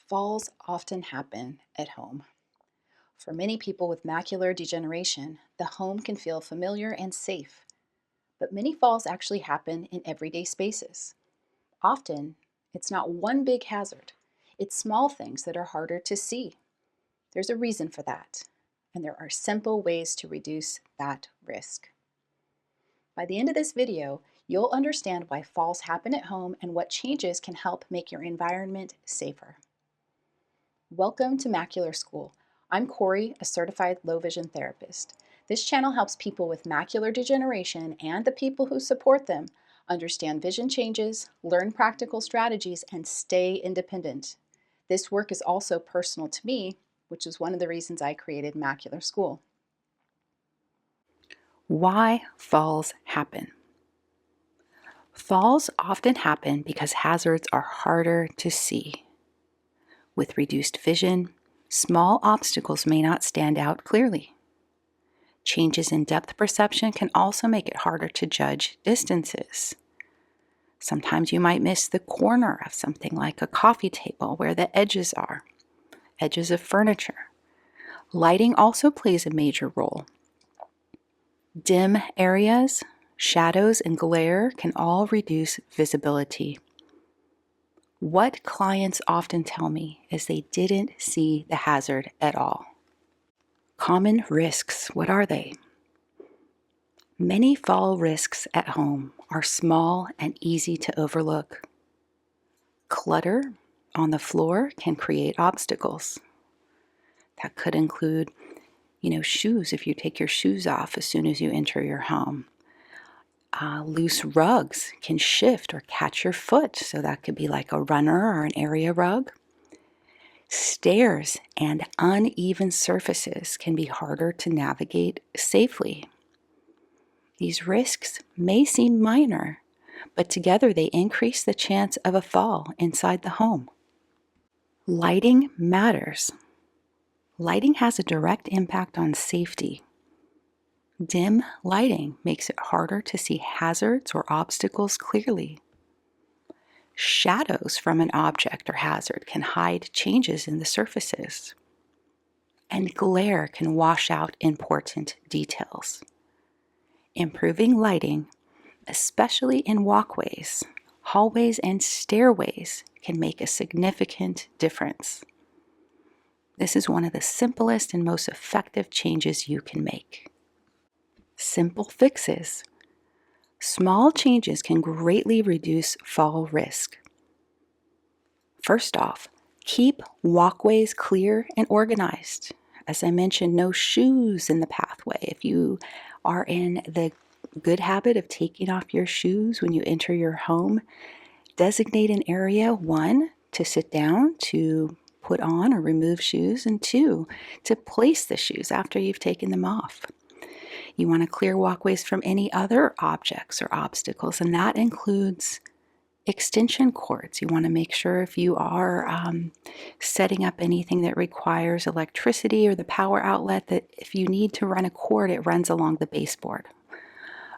Falls often happen at home. For many people with macular degeneration, the home can feel familiar and safe, but many falls actually happen in everyday spaces. Often, it's not one big hazard, it's small things that are harder to see. There's a reason for that, and there are simple ways to reduce that risk. By the end of this video, you'll understand why falls happen at home and what changes can help make your environment safer. Welcome to Macular School. I'm Corey, a certified low vision therapist. This channel helps people with macular degeneration and the people who support them understand vision changes, learn practical strategies, and stay independent. This work is also personal to me, which is one of the reasons I created Macular School. Why falls happen? Falls often happen because hazards are harder to see. With reduced vision, small obstacles may not stand out clearly. Changes in depth perception can also make it harder to judge distances. Sometimes you might miss the corner of something like a coffee table where the edges are, edges of furniture. Lighting also plays a major role. Dim areas, shadows, and glare can all reduce visibility. What clients often tell me is they didn't see the hazard at all. Common risks, what are they? Many fall risks at home are small and easy to overlook. Clutter on the floor can create obstacles. That could include, shoes if you take your shoes off as soon as you enter your home. Loose rugs can shift or catch your foot, so that could be like a runner or an area rug. Stairs and uneven surfaces can be harder to navigate safely. These risks may seem minor, but together they increase the chance of a fall inside the home. Lighting matters. Lighting has a direct impact on safety. Dim lighting makes it harder to see hazards or obstacles clearly. Shadows from an object or hazard can hide changes in the surfaces. And glare can wash out important details. Improving lighting, especially in walkways, hallways, and stairways, can make a significant difference. This is one of the simplest and most effective changes you can make. Simple fixes. Small changes can greatly reduce fall risk. First off, keep walkways clear and organized. As I mentioned, no shoes in the pathway. If you are in the good habit of taking off your shoes when you enter your home, designate an area, 1, to sit down, to put on or remove shoes, and 2, to place the shoes after you've taken them off. You want to clear walkways from any other objects or obstacles, and that includes extension cords. You want to make sure if you are setting up anything that requires electricity or the power outlet, that if you need to run a cord, it runs along the baseboard.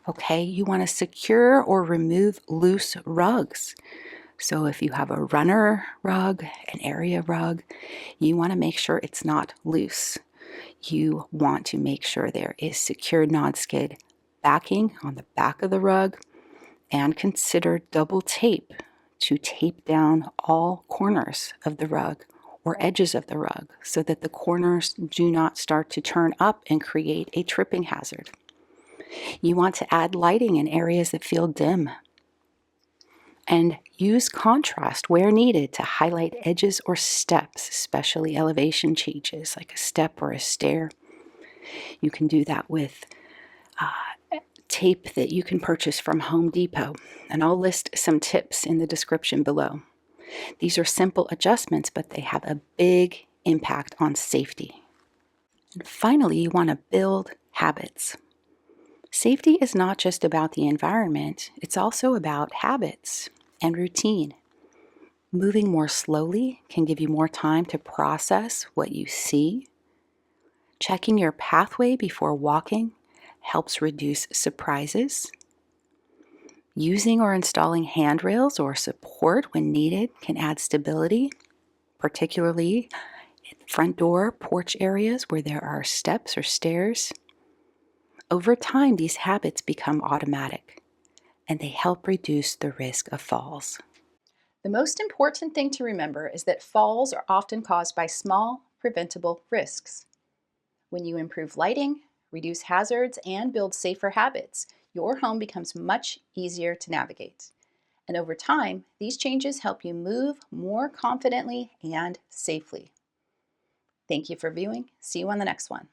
Okay, you want to secure or remove loose rugs. So if you have a runner rug, an area rug, you want to make sure it's not loose. You want to make sure there is secure non-skid backing on the back of the rug, and consider double tape to tape down all corners of the rug or edges of the rug so that the corners do not start to turn up and create a tripping hazard. You want to add lighting in areas that feel dim, and use contrast where needed to highlight edges or steps, especially elevation changes like a step or a stair. You can do that with tape that you can purchase from Home Depot, and I'll list some tips in the description below. These are simple adjustments, but they have a big impact on safety. And finally, you want to build habits. Safety is not just about the environment, it's also about habits and routine. Moving more slowly can give you more time to process what you see. Checking your pathway before walking helps reduce surprises. Using or installing handrails or support when needed can add stability. particularly front door, porch areas where there are steps or stairs. Over time, these habits become automatic, and they help reduce the risk of falls. The most important thing to remember is that falls are often caused by small, preventable risks. When you improve lighting, reduce hazards, and build safer habits, your home becomes much easier to navigate. And over time, these changes help you move more confidently and safely. Thank you for viewing. See you on the next one.